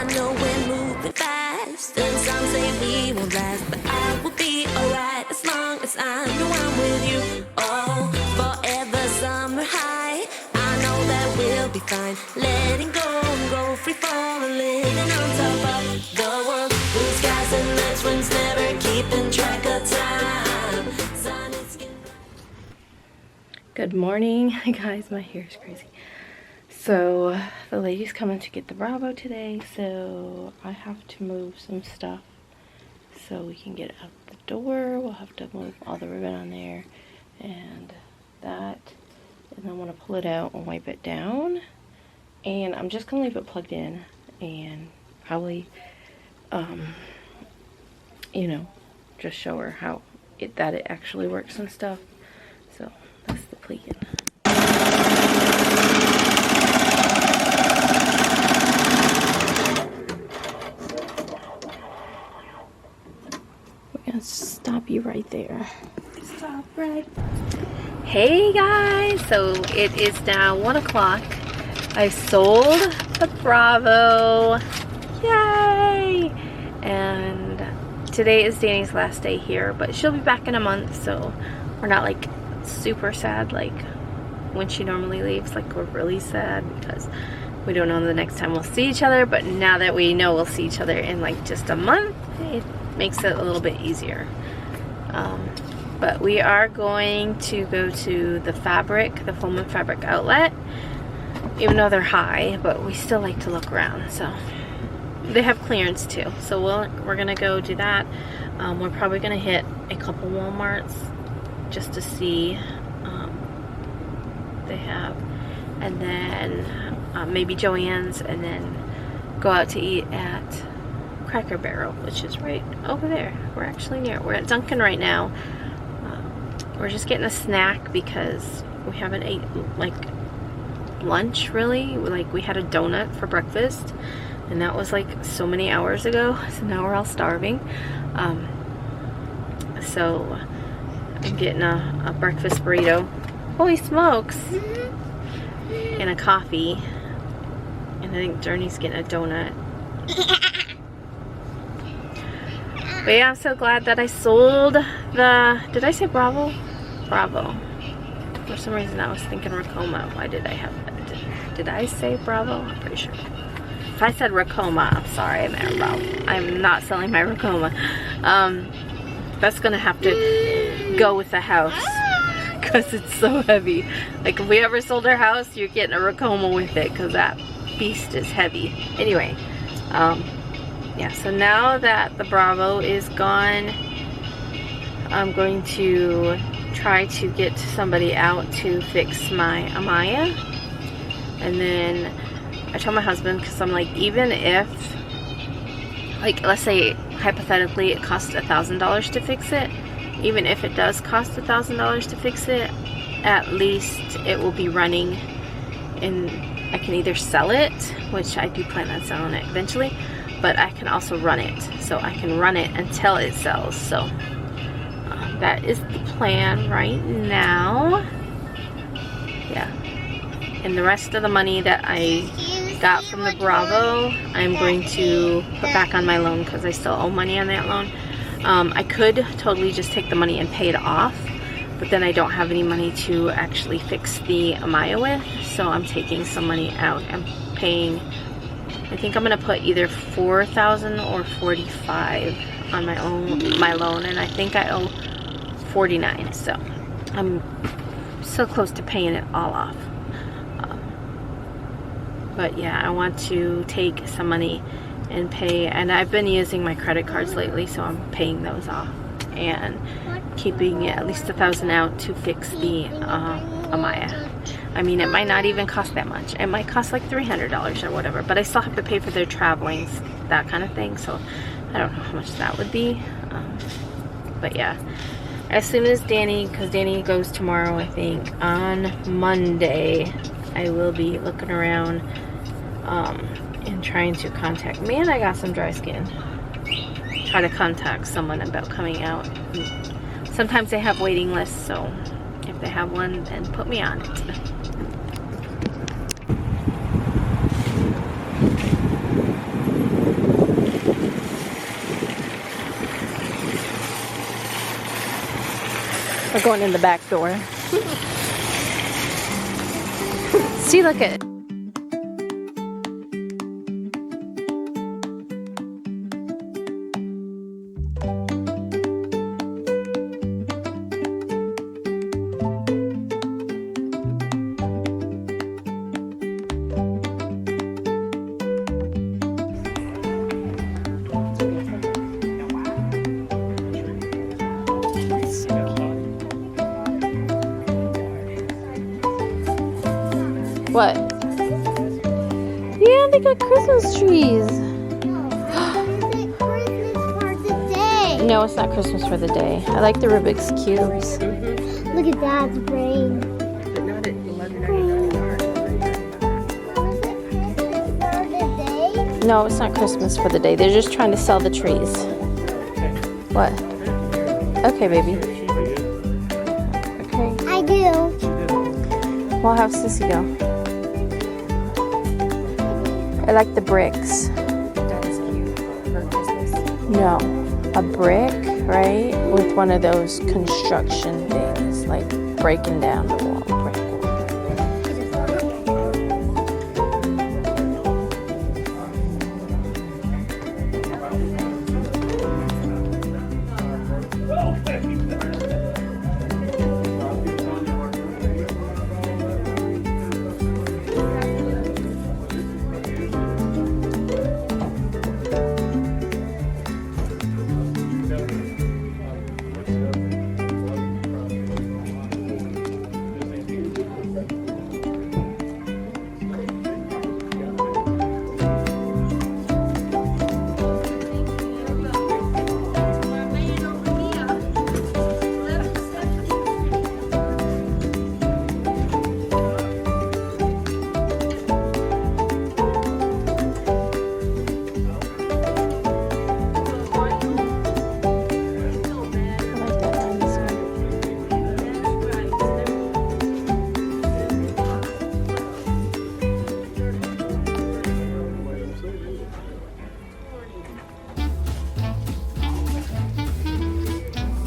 I know we're moving fast, and some say we won't last, but I will be alright as long as I know I'm with you. Oh, forever summer high, I know that we'll be fine. Letting go and go free falling, living on top of the world. Blue skies and nice winds, never keeping track of time. Sun and skin. Good morning. Guys, my hair is crazy. So the lady's coming to get the Bravo today, so I have to move some stuff so we can get it out the door. We'll have to move all the ribbon on there and that, and I want to pull it out and wipe it down, and I'm just gonna leave it plugged in and probably you know, just show her how that it actually works and stuff. So that's the plan. We're gonna stop you right there. Stop right. Hey guys, so it is now 1 o'clock. I sold the Bravo. Yay! And today is Dani's last day here, but she'll be back in a month, so we're not like super sad like when she normally leaves. Like, we're really sad because we don't know the next time we'll see each other, but now that we know we'll see each other in like just a month, it makes it a little bit easier. But we are going to go to the Fulman Fabric outlet, even though they're high, but we still like to look around. So they have clearance too, so we're gonna go do that. We're probably gonna hit a couple Walmarts just to see they have, and then maybe Joann's, and then go out to eat at Cracker Barrel, which is right over there. We're actually near. We're at Dunkin' right now. We're just getting a snack because we haven't ate like lunch really. Like, we had a donut for breakfast, and that was like so many hours ago, so now we're all starving. So I'm getting a breakfast burrito. Holy smokes! And a coffee. And I think Journey's getting a donut. But yeah, I'm so glad that I sold the, did I say Bravo? Bravo. For some reason I was thinking Racoma. Why did I have that? Did I say Bravo? I'm pretty sure. If I said Racoma, I'm sorry, I meant Bravo. I'm not selling my Racoma. That's gonna have to go with the house because it's so heavy. Like, if we ever sold our house, you're getting a Racoma with it because that beast is heavy. Anyway, yeah, so now that the Bravo is gone, I'm going to try to get somebody out to fix my Amaya. And then I told my husband, because I'm like, even if, like, let's say hypothetically it costs $1,000 to fix it, even if it does cost $1,000 to fix it, at least it will be running, and I can either sell it, which I do plan on selling it eventually, but I can also run it. So I can run it until it sells. So that is the plan right now. Yeah. And the rest of the money that I got from the Bravo, I'm going to put back on my loan because I still owe money on that loan. I could totally just take the money and pay it off, but then I don't have any money to actually fix the Amaya with, so I'm taking some money out and paying. I think I'm gonna put either $4,000 or $45,000 on my loan, and I think I owe $49,000, so I'm so close to paying it all off. But yeah, I want to take some money and pay, and I've been using my credit cards lately, so I'm paying those off and keeping at least $1,000 out to fix the Amaya. I mean, it might not even cost that much. It might cost like $300 or whatever, but I still have to pay for their traveling, that kind of thing, so I don't know how much that would be. But yeah, as soon as Dani, because Dani goes tomorrow, I think, on Monday, I will be looking around and trying to contact, man, I got some dry skin. Try to contact someone about coming out. Sometimes they have waiting lists, so if they have one, then put me on it. We're going in the back door. See, look at. What? Yeah, they got Christmas trees. No, it's not Christmas for the day. I like the Rubik's Cubes. Look at Dad's brain. But not at $11.99. No, it's not Christmas for the day. They're just trying to sell the trees. What? Okay, baby. Okay. I do. We'll have Sissy go. I like the bricks. That's cute for Christmas. No, a brick, right? With one of those construction things, like breaking down the wall. Brick wall.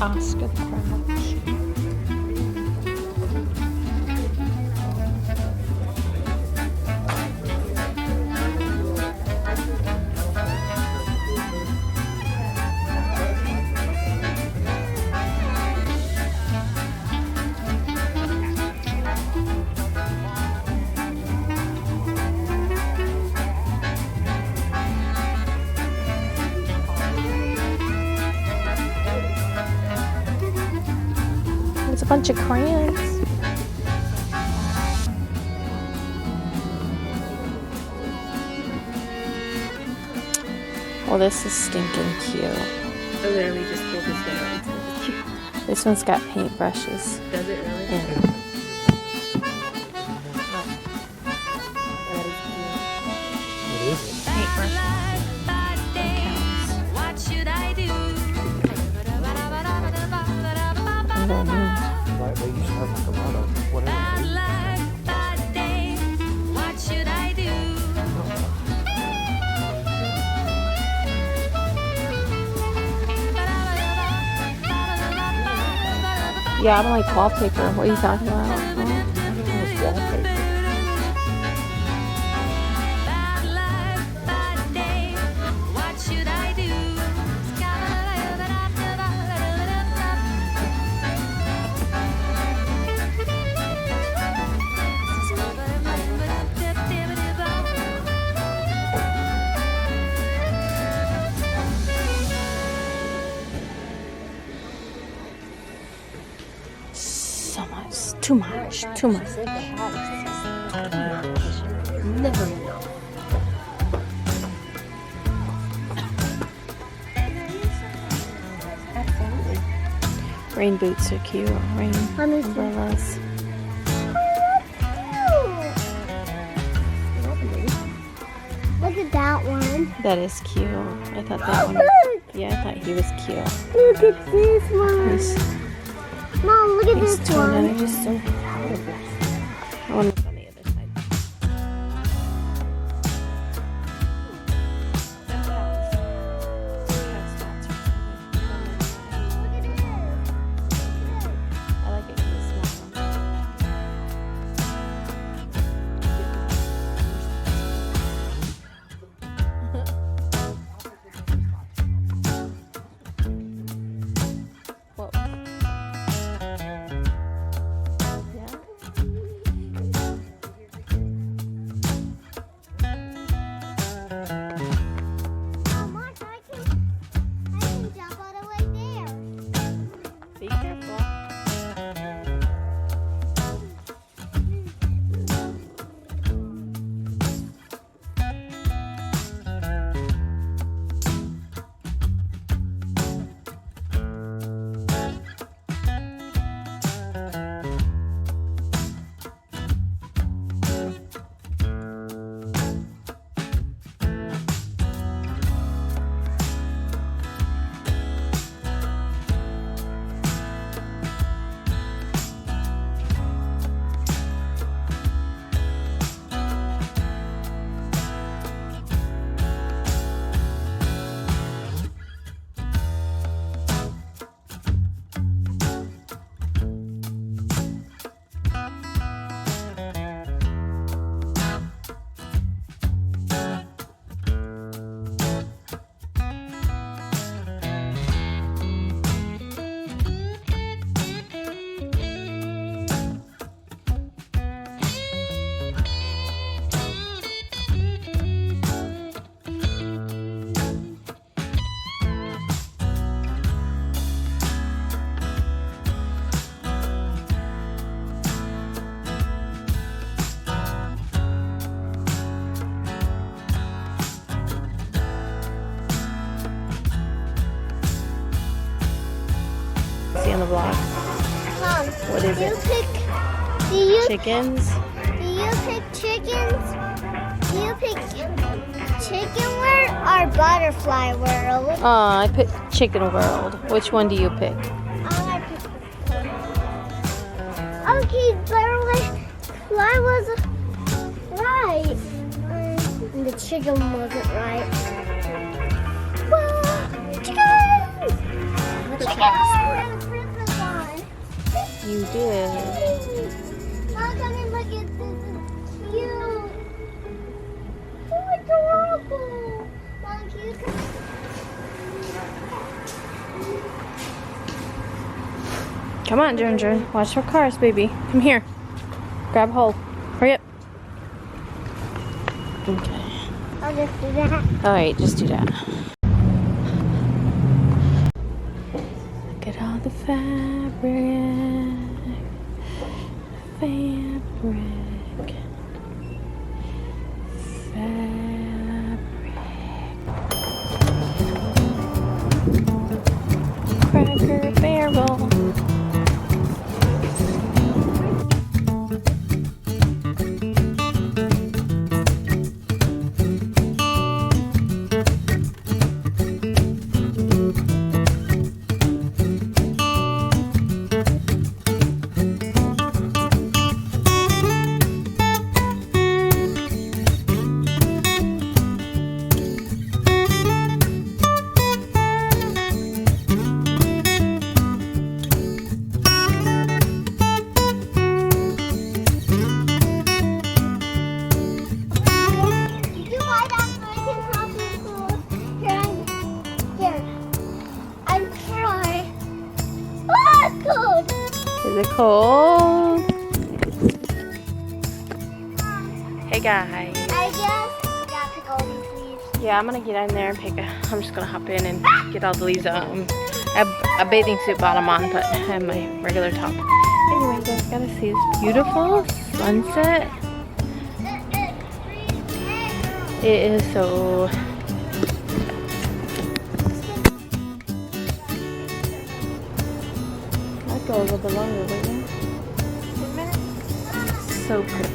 Oscar the Grouch. There's a bunch of crayons. Well, this is stinking cute. I literally just pulled this one out. It's cute. This one's got paintbrushes. Does it really? Yeah. That is cute. What is it? What should I do? I don't know. Like they used to have like a lot of whatever. Bad luck, bad day. What should I do? Yeah, I don't like wallpaper. What are you talking about? Huh? I don't know what's wallpaper. Bad luck, bad day. What should I do? So much. Too much. Too much. Never enough. Rain boots are cute. Rain umbrellas. Look at that one. That is cute. I thought that one. Yeah, I thought he was cute. Look at this one. He's, Mom, look at he's this doing one. it. I'm just so proud of this. I want to look on the other side. on the vlog? Mom, What is it? Do you Chickens? Do you pick chickens? Do you pick chicken world or butterfly world? I picked Chicken World. Which one do you pick? I pick. Okay, butterfly was right. And the chicken wasn't right. Whoa, chickens! Chickens! Princess on. You did. Mom, come and look at this. It's cute. So adorable. Mom, can you come? Come on, Ginger. Watch for cars, baby. Come here. Grab hold. Hurry up. Okay. I'll just do that. Alright, just do that. Look at all the fabric. Fabric. Cracker Barrel. Did you buy that so I can help you cool? Here. I'm trying. Oh, it's cold. Is it cold? Hey guys. I just got to go these leaves. Yeah, I'm gonna get in there and I'm just gonna hop in and get all the leaves out. I have a bathing suit bottom on, but I have my regular top. Anyway, guys, gotta see this beautiful sunset. It is so... I'd go a little bit longer, wouldn't you? So pretty.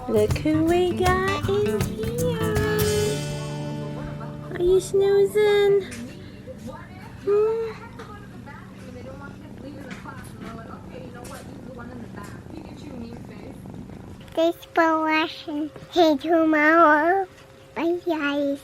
Look who we got in here. Are you snoozing? Thanks for watching. Hey, tomorrow. Bye, guys.